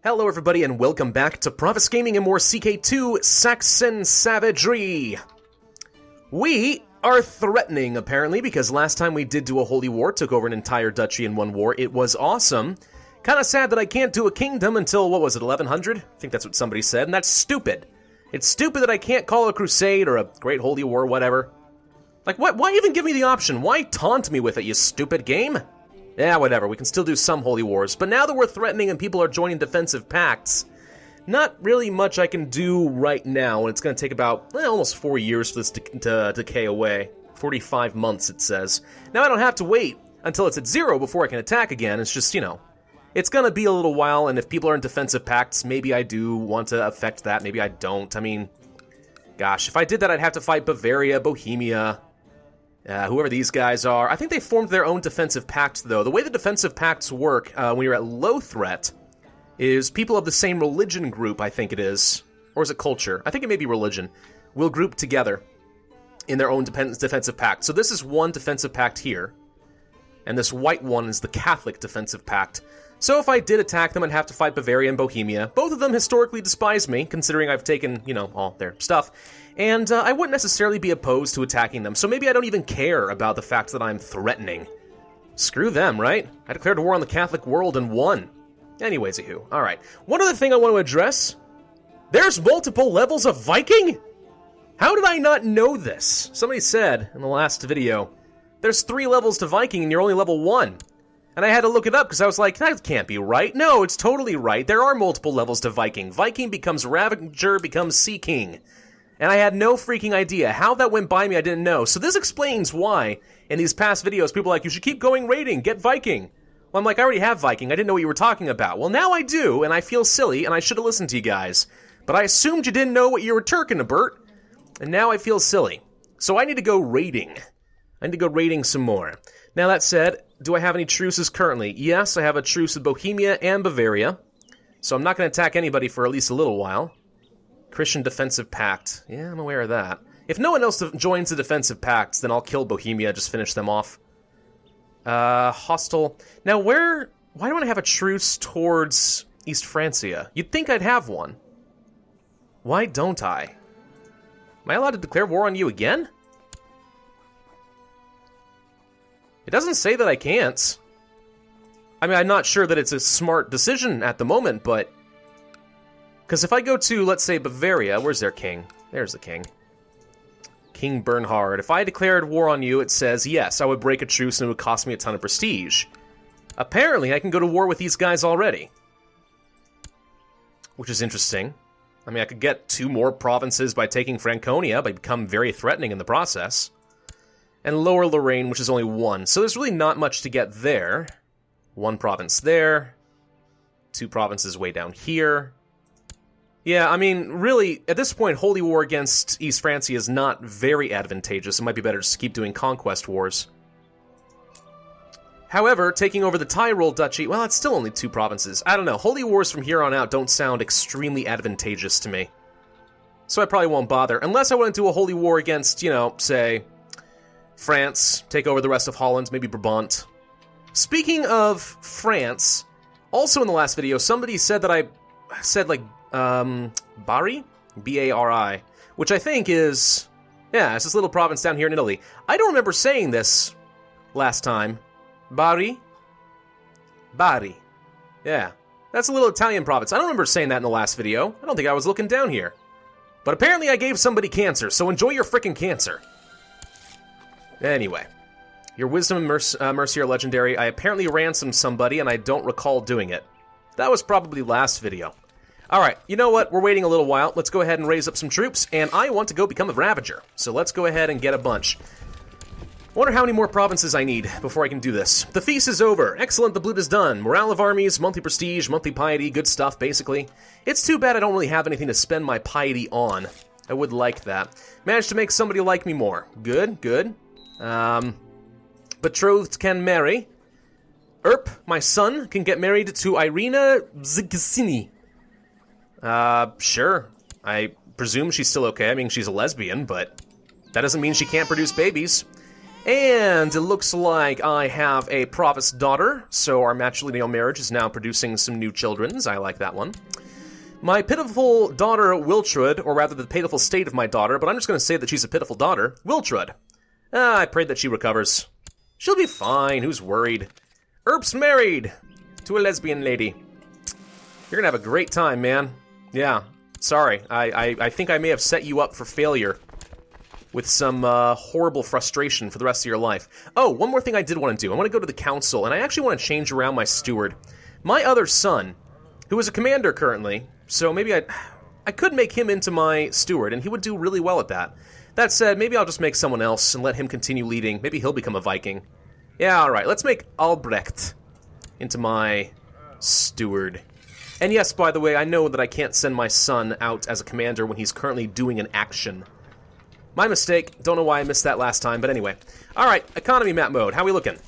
Hello everybody and welcome back to Pravus Gaming and more CK2 Saxon Savagery. We are threatening, apparently, because last time we did do a holy war, took over an entire duchy in one war. It was awesome. Kinda sad that I can't do a kingdom until, what was it, 1100? I think that's what somebody said, and that's stupid. It's stupid that I can't call a crusade or a great holy war, whatever. Like, what? Why even give me the option? Why taunt me with it, you stupid game? Yeah, whatever, we can still do some holy wars, but now that we're threatening and people are joining defensive pacts, not really much I can do right now, and it's going to take about almost 4 years for this to decay away. 45 months, it says. Now I don't have to wait until it's at 0 before I can attack again, it's just, it's going to be a little while, and if people are in defensive pacts, maybe I do want to affect that, maybe I don't. I mean, gosh, if I did that, I'd have to fight Bavaria, Bohemia, whoever these guys are. I think they formed their own defensive pact, though. The way the defensive pacts work when you're at low threat is people of the same religion group, I think it is. Or is it culture? I think it may be religion. Will group together in their own defensive pact. So this is one defensive pact here. And this white one is the Catholic defensive pact. So if I did attack them, I'd have to fight Bavaria and Bohemia. Both of them historically despise me, considering I've taken, all their stuff. And I wouldn't necessarily be opposed to attacking them, so maybe I don't even care about the fact that I'm threatening. Screw them, right? I declared war on the Catholic world and won. Anyways, alright. One other thing I want to address. There's multiple levels of Viking? How did I not know this? Somebody said in the last video, there's 3 levels to Viking and you're only level 1. And I had to look it up because I was like, that can't be right. No, it's totally right. There are multiple levels to Viking. Viking becomes Ravager, becomes Sea King. And I had no freaking idea. How that went by me, I didn't know. So this explains why, in these past videos, people are like, you should keep going raiding, get Viking. Well, I'm like, I already have Viking, I didn't know what you were talking about. Well, now I do, and I feel silly, and I should have listened to you guys. But I assumed you didn't know what you were turking about, and now I feel silly. So I need to go raiding. I need to go raiding some more. Now that said, do I have any truces currently? Yes, I have a truce with Bohemia and Bavaria. So I'm not going to attack anybody for at least a little while. Christian Defensive Pact. Yeah, I'm aware of that. If no one else joins the Defensive Pacts, then I'll kill Bohemia, just finish them off. Hostile. Now why don't I have a truce towards East Francia? You'd think I'd have one. Why don't I? Am I allowed to declare war on you again? It doesn't say that I can't. I mean, I'm not sure that it's a smart decision at the moment, but... Because if I go to, let's say, Bavaria, where's their king? There's the king. King Bernhard. If I declared war on you, it says, yes, I would break a truce and it would cost me a ton of prestige. Apparently, I can go to war with these guys already. Which is interesting. I mean, I could get 2 more provinces by taking Franconia, but become very threatening in the process. And Lower Lorraine, which is only 1. So there's really not much to get there. 1 province there. 2 provinces way down here. Yeah, I mean, really, at this point, Holy War against East Francia is not very advantageous. It might be better just to keep doing conquest wars. However, taking over the Tyrol Duchy, well, it's still only 2 provinces. I don't know, Holy Wars from here on out don't sound extremely advantageous to me. So I probably won't bother, unless I want to do a Holy War against, say, France, take over the rest of Holland, maybe Brabant. Speaking of France, also in the last video, somebody said that I said, like, Bari? B-A-R-I. Which I think is... Yeah, it's this little province down here in Italy. I don't remember saying this last time. Bari? Bari. Yeah. That's a little Italian province. I don't remember saying that in the last video. I don't think I was looking down here. But apparently I gave somebody cancer, so enjoy your frickin' cancer. Anyway. Your wisdom and mercy are legendary. I apparently ransomed somebody, and I don't recall doing it. That was probably last video. Alright, you know what? We're waiting a little while. Let's go ahead and raise up some troops, and I want to go become a Ravager. So let's go ahead and get a bunch. Wonder how many more provinces I need before I can do this. The feast is over. Excellent, the blood is done. Morale of armies, monthly prestige, monthly piety, good stuff, basically. It's too bad I don't really have anything to spend my piety on. I would like that. Managed to make somebody like me more. Good, good. Betrothed can marry. My son, can get married to Irina Zgacini. Sure. I presume she's still okay. I mean, she's a lesbian, but that doesn't mean she can't produce babies. And it looks like I have a Pravus daughter, so our matrilineal marriage is now producing some new children. I like that one. My pitiful daughter, Wiltrud, or rather the pitiful state of my daughter, but I'm just going to say that she's a pitiful daughter, Wiltrud. I pray that she recovers. She'll be fine, who's worried? Earp's married to a lesbian lady. You're going to have a great time, man. Yeah, sorry. I think I may have set you up for failure with some horrible frustration for the rest of your life. Oh, one more thing I did want to do. I want to go to the council, and I actually want to change around my steward. My other son, who is a commander currently, so maybe I could make him into my steward, and he would do really well at that. That said, maybe I'll just make someone else and let him continue leading. Maybe he'll become a Viking. Yeah, alright, let's make Albrecht into my steward. And yes, by the way, I know that I can't send my son out as a commander when he's currently doing an action. My mistake. Don't know why I missed that last time, but anyway. Alright, economy map mode. How we looking?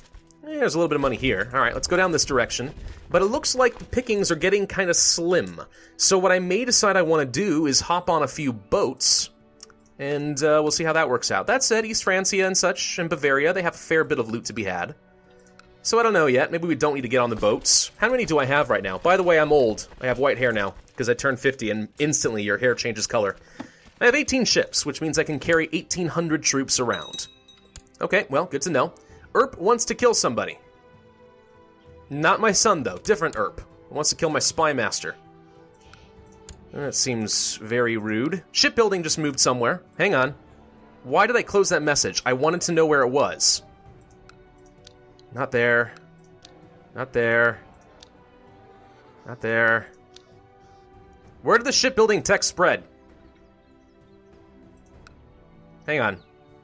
There's a little bit of money here. Alright, let's go down this direction. But it looks like the pickings are getting kind of slim. So what I may decide I want to do is hop on a few boats, and we'll see how that works out. That said, East Francia and such, and Bavaria, they have a fair bit of loot to be had. So I don't know yet. Maybe we don't need to get on the boats. How many do I have right now? By the way, I'm old. I have white hair now, because I turned 50, and instantly your hair changes color. I have 18 ships, which means I can carry 1,800 troops around. Okay, well, good to know. Earp wants to kill somebody. Not my son, though. Different Earp. Wants to kill my spy master. That seems very rude. Shipbuilding just moved somewhere. Hang on. Why did I close that message? I wanted to know where it was. Not there. Not there. Not there. Where did the shipbuilding text spread? Hang on.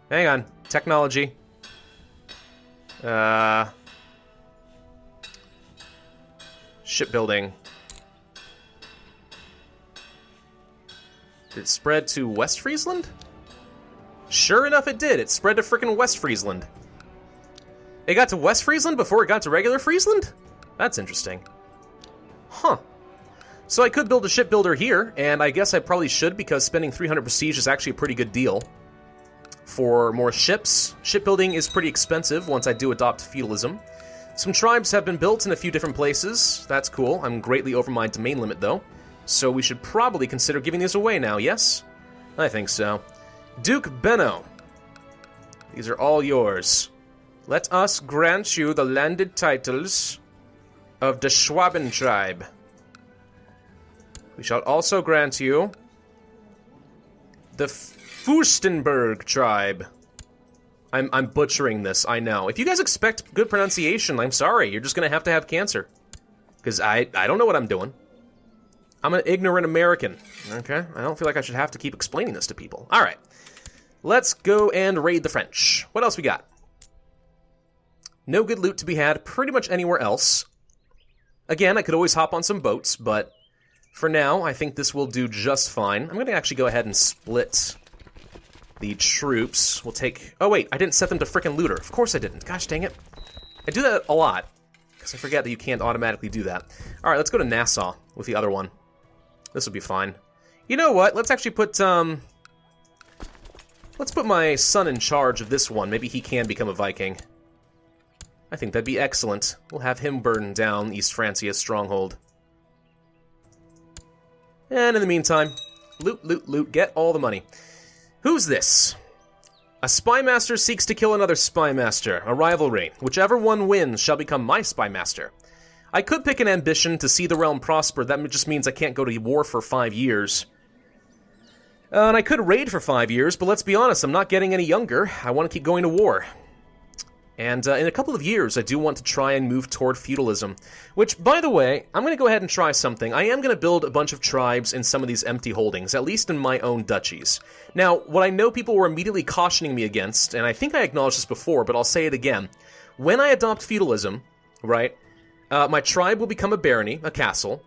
Hang on. Technology. Shipbuilding. Did it spread to West Friesland? Sure enough it did. It spread to frickin' West Friesland. It got to West Friesland before it got to regular Friesland? That's interesting. Huh. So I could build a shipbuilder here, and I guess I probably should because spending 300 prestige is actually a pretty good deal. For more ships, shipbuilding is pretty expensive once I do adopt feudalism. Some tribes have been built in a few different places. That's cool. I'm greatly over my domain limit, though. So we should probably consider giving these away now, yes? I think so. Duke Benno. These are all yours. Let us grant you the landed titles of the Schwaben tribe. We shall also grant you the Fürstenberg tribe. I'm butchering this, I know. If you guys expect good pronunciation, I'm sorry. You're just going to have cancer. Because I don't know what I'm doing. I'm an ignorant American, okay? I don't feel like I should have to keep explaining this to people. All right. Let's go and raid the French. What else we got? No good loot to be had pretty much anywhere else. Again, I could always hop on some boats, but for now, I think this will do just fine. I'm going to actually go ahead and split the troops. We'll take... Oh, wait, I didn't set them to frickin' looter. Of course I didn't. Gosh dang it. I do that a lot, because I forget that you can't automatically do that. All right, let's go to Nassau with the other one. This will be fine. You know what? Let's actually put, let's put my son in charge of this one. Maybe he can become a Viking. I think that'd be excellent. We'll have him burn down East Francia's stronghold. And in the meantime, loot, loot, loot, get all the money. Who's this? A spymaster seeks to kill another spymaster. A rivalry. Whichever one wins shall become my spymaster. I could pick an ambition to see the realm prosper. That just means I can't go to war for 5 years. And I could raid for 5 years, but let's be honest, I'm not getting any younger. I want to keep going to war. And in a couple of years, I do want to try and move toward feudalism. Which, by the way, I'm going to go ahead and try something. I am going to build a bunch of tribes in some of these empty holdings, at least in my own duchies. Now, what I know people were immediately cautioning me against, and I think I acknowledged this before, but I'll say it again. When I adopt feudalism, right, my tribe will become a barony, a castle,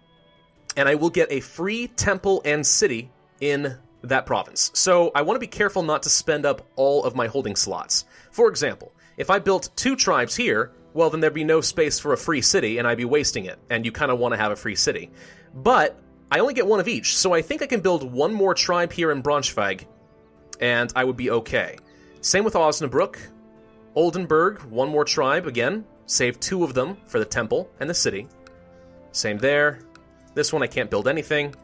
and I will get a free temple and city in that province. So I want to be careful not to spend up all of my holding slots. For example, if I built 2 tribes here, well, then there'd be no space for a free city, and I'd be wasting it, and you kind of want to have a free city. But I only get 1 of each, so I think I can build 1 more tribe here in Braunschweig, and I would be okay. Same with Osnabrück. Oldenburg, one more tribe, again. Save 2 of them for the temple and the city. Same there. This one I can't build anything.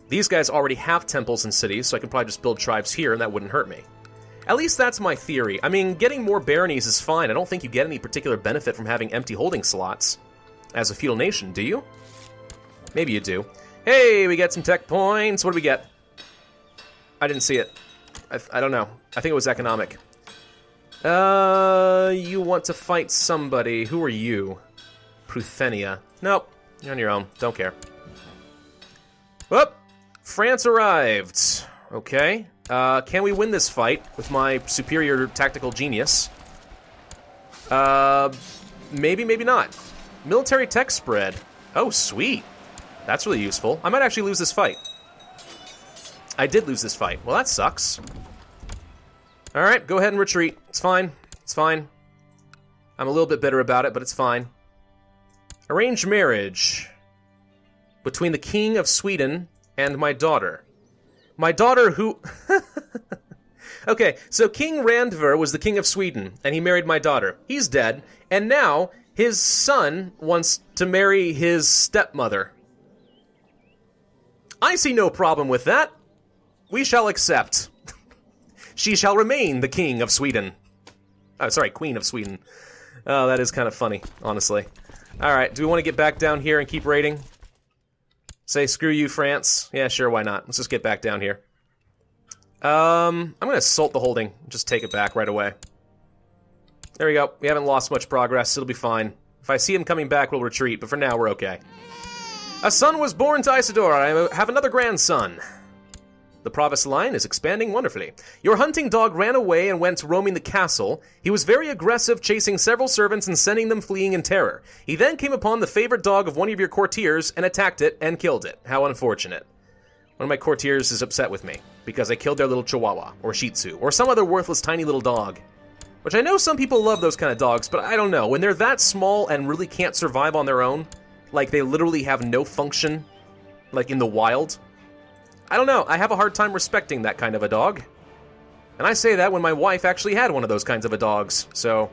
These guys already have temples and cities, so I can probably just build tribes here and that wouldn't hurt me. At least that's my theory. I mean, getting more baronies is fine. I don't think you get any particular benefit from having empty holding slots as a feudal nation, do you? Maybe you do. Hey, we get some tech points. What do we get? I didn't see it. I don't know. I think it was economic. You want to fight somebody. Who are you? Pruthenia. Nope. You're on your own. Don't care. Whoop! France arrived. Okay. Can we win this fight with my superior tactical genius? Maybe, maybe not. Military tech spread. Oh, sweet. That's really useful. I might actually lose this fight. I did lose this fight. Well, that sucks. Alright, go ahead and retreat. It's fine. It's fine. I'm a little bit bitter about it, but it's fine. Arranged marriage between the King of Sweden and my daughter. My daughter who... Okay, so King Randver was the King of Sweden, and he married my daughter. He's dead, and now his son wants to marry his stepmother. I see no problem with that. We shall accept. She shall remain the King of Sweden. Oh, sorry, Queen of Sweden. Oh, that is kind of funny, honestly. Alright, do we want to get back down here and keep raiding? Say, screw you, France. Yeah, sure, why not? Let's just get back down here. I'm gonna assault the holding. Just take it back right away. There we go. We haven't lost much progress. It'll be fine. If I see him coming back, we'll retreat, but for now, we're okay. A son was born to Isidore. I have another grandson. The Pravus line is expanding wonderfully. Your hunting dog ran away and went roaming the castle. He was very aggressive, chasing several servants and sending them fleeing in terror. He then came upon the favorite dog of one of your courtiers and attacked it and killed it. How unfortunate. One of my courtiers is upset with me because I killed their little chihuahua or shih tzu or some other worthless tiny little dog. Which I know some people love those kind of dogs, but I don't know. When they're that small and really can't survive on their own, like they literally have no function, like in the wild, I don't know, I have a hard time respecting that kind of a dog. And I say that when my wife actually had one of those kinds of a dogs, so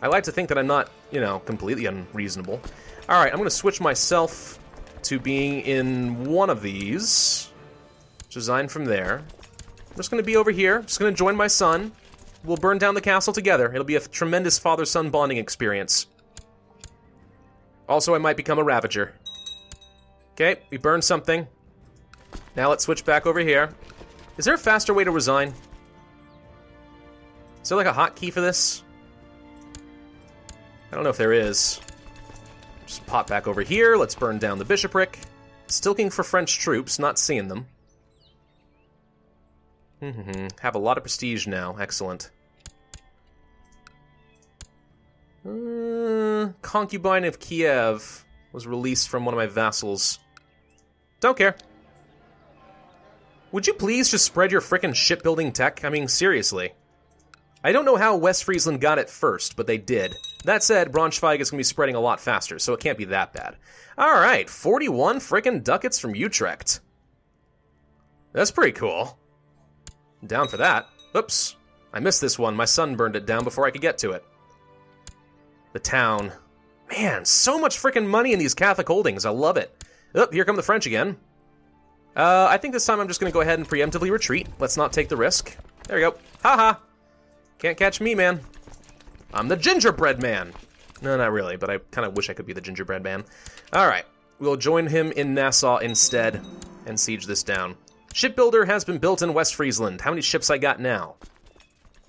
I like to think that I'm not, you know, completely unreasonable. Alright, I'm going to switch myself to being in one of these. Design from there. I'm just going to be over here, just going to join my son. We'll burn down the castle together. It'll be a tremendous father-son bonding experience. Also, I might become a Ravager. Okay, we burned something. Now let's switch back over here. Is there a faster way to resign? Is there like a hotkey for this? I don't know if there is. Just pop back over here. Let's burn down the bishopric. Still looking for French troops, not seeing them. Have a lot of prestige now. Excellent. Concubine of Kiev was released from one of my vassals. Don't care. Would you please just spread your frickin' shipbuilding tech? I mean, seriously. I don't know how West Friesland got it first, but they did. That said, Braunschweig is going to be spreading a lot faster, so it can't be that bad. Alright, 41 frickin' ducats from Utrecht. That's pretty cool. I'm down for that. Oops. I missed this one. My son burned it down before I could get to it. The town. Man, so much frickin' money in these Catholic holdings. I love it. Oh, here come the French again. I think this time I'm just going to go ahead and preemptively retreat. Let's not take the risk. There we go. Haha. Can't catch me, man. I'm the gingerbread man. No, not really, but I kind of wish I could be the gingerbread man. Alright. We'll join him in Nassau instead and siege this down. Shipbuilder has been built in West Friesland. How many ships I got now?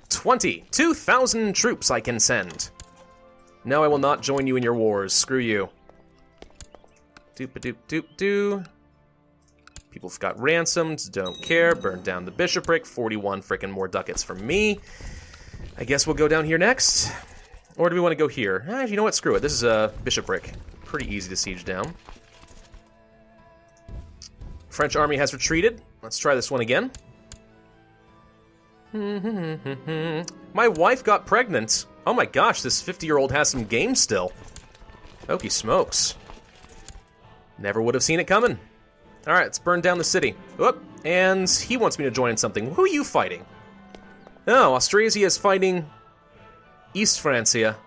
20. 2,000 troops I can send. No, I will not join you in your wars. Screw you. Doop-a-doop-doop-doo. People got ransomed, don't care, burned down the bishopric, 41 frickin' more ducats from me. I guess we'll go down here next. Or do we want to go here? You know what, screw it, this is a bishopric. Pretty easy to siege down. French army has retreated. Let's try this one again. My wife got pregnant. Oh my gosh, this 50-year-old has some game still. Okey smokes. Never would have seen it coming. Alright, let's burn down the city. Oop, and he wants me to join in something. Who are you fighting? Oh, Austrasia is fighting East Francia.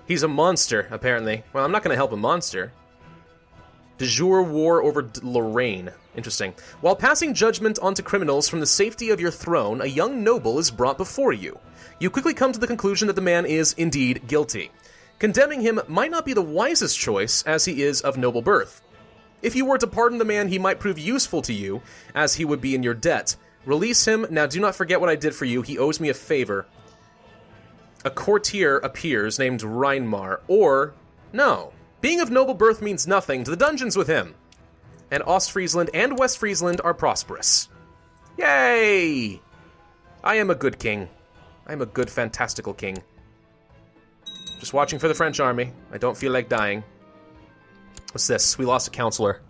He's a monster, apparently. Well, I'm not going to help a monster. De jure war over Lorraine. Interesting. While passing judgment onto criminals from the safety of your throne, a young noble is brought before you. You quickly come to the conclusion that the man is indeed guilty. Condemning him might not be the wisest choice, as he is of noble birth. If you were to pardon the man, he might prove useful to you, as he would be in your debt. Release him. Now do not forget what I did for you. He owes me a favor. A courtier appears named Reinmar, or... no. Being of noble birth means nothing. To the dungeons with him. And Ostfriesland and West Friesland are prosperous. Yay! I am a good king. I am a good, fantastical king. Just watching for the French army. I don't feel like dying. What's this? We lost a counselor.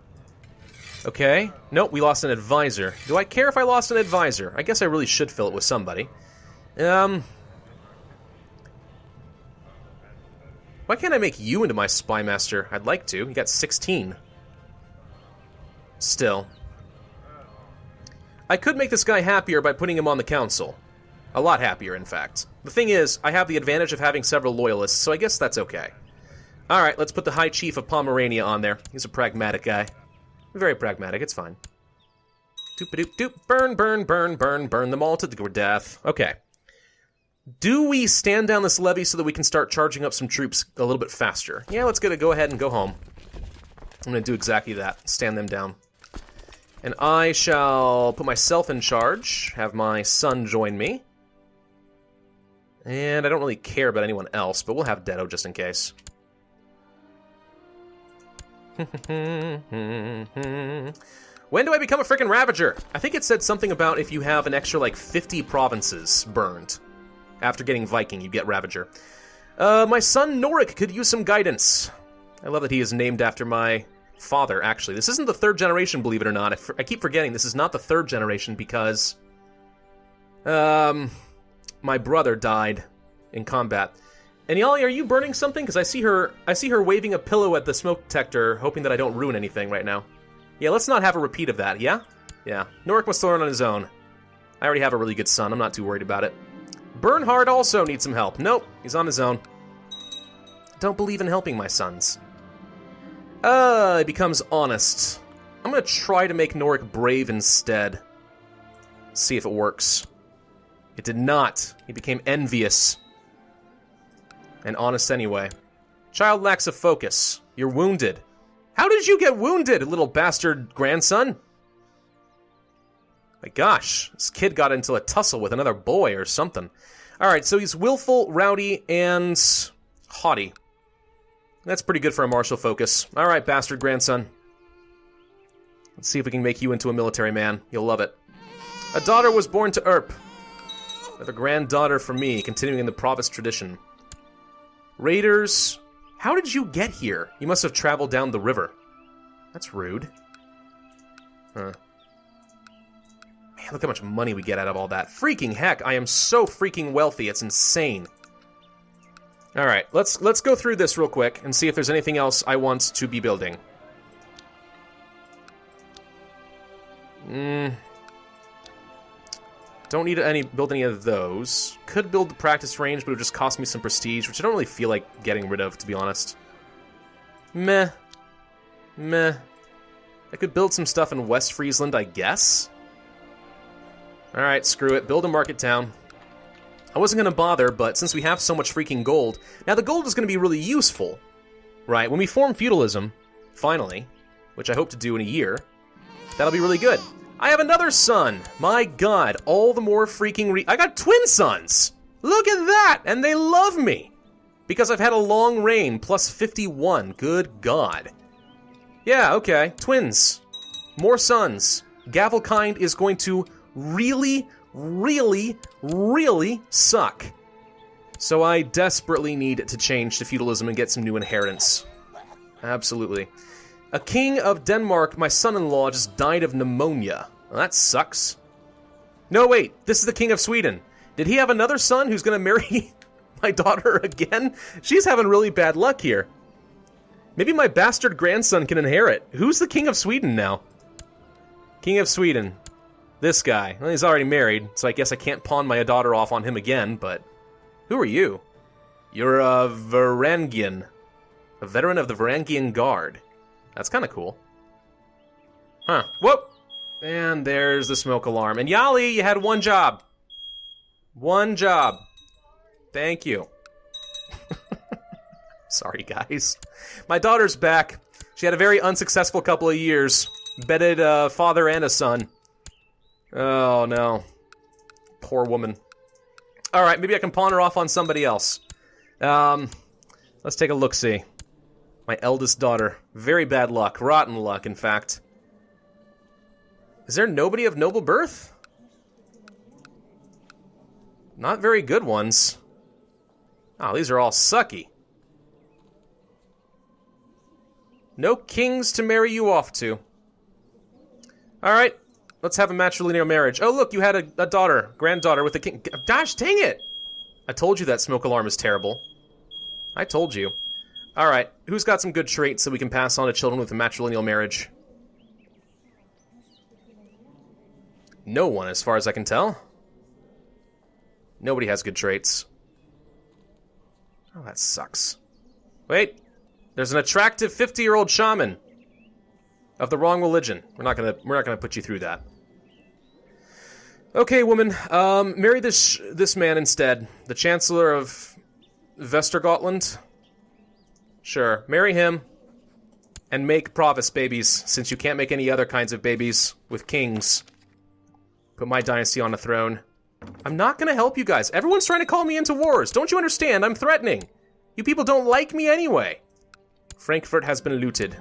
Okay. Nope, we lost an advisor. Do I care if I lost an advisor? I guess I really should fill it with somebody. Why can't I make you into my spy master? I'd like to. You got 16. Still. I could make this guy happier by putting him on the council. A lot happier, in fact. The thing is, I have the advantage of having several loyalists, so I guess that's okay. Alright, let's put the High Chief of Pomerania on there. He's a pragmatic guy. Very pragmatic, it's fine. Doop-a-doop-doop. Burn, burn, burn, burn, burn them all to death. Okay. Do we stand down this levy so that we can start charging up some troops a little bit faster? Yeah, let's go ahead and go home. I'm going to do exactly that. Stand them down. And I shall put myself in charge, have my son join me. And I don't really care about anyone else, but we'll have Detto just in case. When do I become a frickin' Ravager? I think it said something about if you have an extra, like, 50 provinces burned. After getting Viking, you get Ravager. My son Norik could use some guidance. I love that he is named after my father, actually. This isn't the third generation, believe it or not. I keep forgetting this is not the third generation because... my brother died in combat. And Yali, are you burning something? Because I see her waving a pillow at the smoke detector, hoping that I don't ruin anything right now. Yeah, let's not have a repeat of that, yeah? Yeah. Norik must learn on his own. I already have a really good son. I'm not too worried about it. Bernhard also needs some help. Nope, he's on his own. Don't believe in helping my sons. He becomes honest. I'm gonna try to make Norik brave instead. See if it works. It did not. He became envious. And honest anyway. Child lacks a focus. You're wounded. How did you get wounded, little bastard grandson? My gosh, this kid got into a tussle with another boy or something. Alright, so he's willful, rowdy, and haughty. That's pretty good for a martial focus. Alright, bastard grandson. Let's see if we can make you into a military man. You'll love it. A daughter was born to Erp. Another granddaughter for me, continuing in the Pravus tradition. Raiders. How did you get here? You must have traveled down the river. That's rude. Huh. Man, look how much money we get out of all that. Freaking heck, I am so freaking wealthy, it's insane. Alright, let's go through this real quick and see if there's anything else I want to be building. Don't need to build any of those. Could build the practice range, but it would just cost me some prestige, which I don't really feel like getting rid of, to be honest. Meh. Meh. I could build some stuff in West Friesland, I guess? Alright, screw it. Build a market town. I wasn't going to bother, but since we have so much freaking gold... Now, the gold is going to be really useful, right? When we form feudalism, finally, which I hope to do in a year, that'll be really good. I have another son! My god, all the more freaking I got twin sons! Look at that! And they love me! Because I've had a long reign, plus 51. Good god. Yeah, okay. Twins. More sons. Gavelkind is going to really, really, really suck. So I desperately need to change to feudalism and get some new inheritance. Absolutely. A king of Denmark, my son-in-law, just died of pneumonia. Well, that sucks. No, wait. This is the king of Sweden. Did he have another son who's going to marry my daughter again? She's having really bad luck here. Maybe my bastard grandson can inherit. Who's the king of Sweden now? King of Sweden. This guy. Well, he's already married, so I guess I can't pawn my daughter off on him again, but... Who are you? You're a Varangian. A veteran of the Varangian Guard. That's kind of cool. Huh. Whoop! And there's the smoke alarm. And Yali, you had one job. One job. Thank you. Sorry, guys. My daughter's back. She had a very unsuccessful couple of years. Bedded a father and a son. Oh, no. Poor woman. Alright, maybe I can pawn her off on somebody else. Let's take a look-see. My eldest daughter. Very bad luck. Rotten luck, in fact. Is there nobody of noble birth? Not very good ones. Oh, these are all sucky. No kings to marry you off to. Alright, let's have a matrilineal marriage. Oh, look, you had a daughter, granddaughter with a king. Gosh, dang it! I told you that smoke alarm is terrible. I told you. Alright, who's got some good traits that we can pass on to children with a matrilineal marriage? No one, as far as I can tell. Nobody has good traits. Oh, that sucks. Wait, there's an attractive 50-year-old shaman of the wrong religion. We're not gonna put you through that. Okay, woman, marry this man instead. The Chancellor of Vestergotland. Sure, marry him. And make Pravus babies, since you can't make any other kinds of babies with kings. Put my dynasty on the throne. I'm not gonna help you guys. Everyone's trying to call me into wars. Don't you understand? I'm threatening. You people don't like me anyway. Frankfurt has been looted.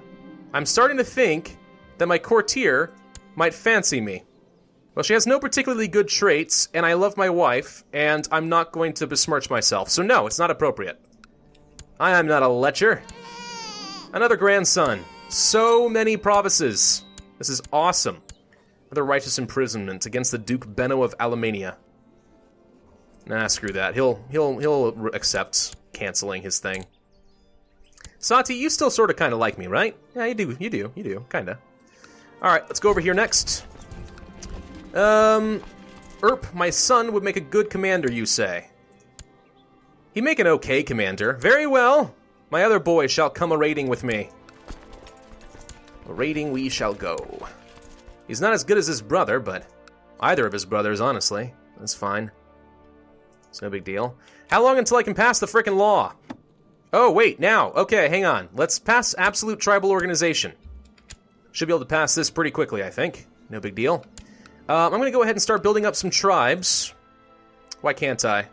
I'm starting to think that my courtier might fancy me. Well, she has no particularly good traits, and I love my wife, and I'm not going to besmirch myself. So no, it's not appropriate. I am not a lecher. Another grandson. So many provinces. This is awesome. Another righteous imprisonment against the Duke Benno of Alemannia. Nah, screw that. He'll accept canceling his thing. Sati, you still sort of kind of like me, right? Yeah, you do, kind of. Alright, let's go over here next. Erp, my son would make a good commander, you say? He'd make an okay commander. Very well. My other boy shall come a-raiding with me. A-raiding we shall go. He's not as good as his brother, but either of his brothers, honestly. That's fine. It's no big deal. How long until I can pass the frickin' law? Oh, wait, now. Okay, hang on. Let's pass absolute tribal organization. Should be able to pass this pretty quickly, I think. No big deal. I'm going to go ahead and start building up some tribes. Why can't I?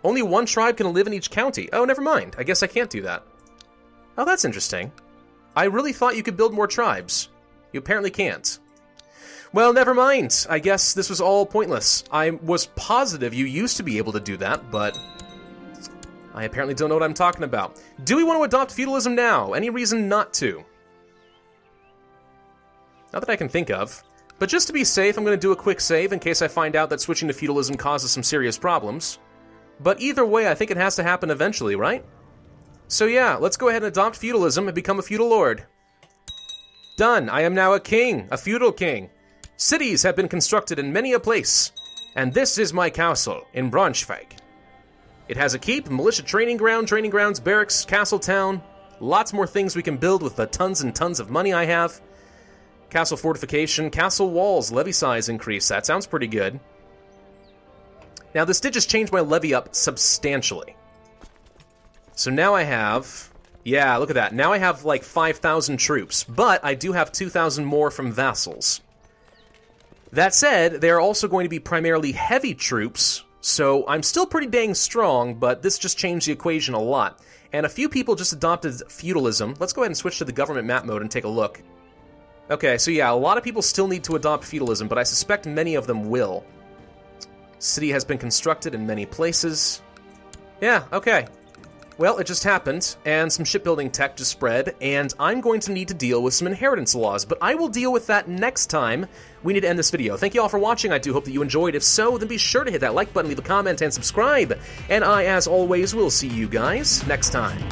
Only one tribe can live in each county. Oh, never mind. I guess I can't do that. Oh, that's interesting. I really thought you could build more tribes. You apparently can't. Well, never mind. I guess this was all pointless. I was positive you used to be able to do that, but I apparently don't know what I'm talking about. Do we want to adopt feudalism now? Any reason not to? Not that I can think of. But just to be safe, I'm going to do a quick save in case I find out that switching to feudalism causes some serious problems. But either way, I think it has to happen eventually, right? So yeah, let's go ahead and adopt feudalism and become a feudal lord. Done. I am now a king, a feudal king. Cities have been constructed in many a place, and this is my castle in Braunschweig. It has a keep, militia training grounds, barracks, castle town. Lots more things we can build with the tons and tons of money I have. Castle fortification, castle walls, levy size increase. That sounds pretty good. Now, this did just change my levy up substantially. So now I have... Yeah, look at that. Now I have like 5,000 troops, but I do have 2,000 more from vassals. That said, they are also going to be primarily heavy troops, so I'm still pretty dang strong, but this just changed the equation a lot. And a few people just adopted feudalism. Let's go ahead and switch to the government map mode and take a look. Okay, so yeah, a lot of people still need to adopt feudalism, but I suspect many of them will. City has been constructed in many places. Yeah, okay. Well, it just happened, and some shipbuilding tech just spread, and I'm going to need to deal with some inheritance laws, but I will deal with that next time. We need to end this video. Thank you all for watching. I do hope that you enjoyed. If so, then be sure to hit that like button, leave a comment, and subscribe. And I, as always, will see you guys next time.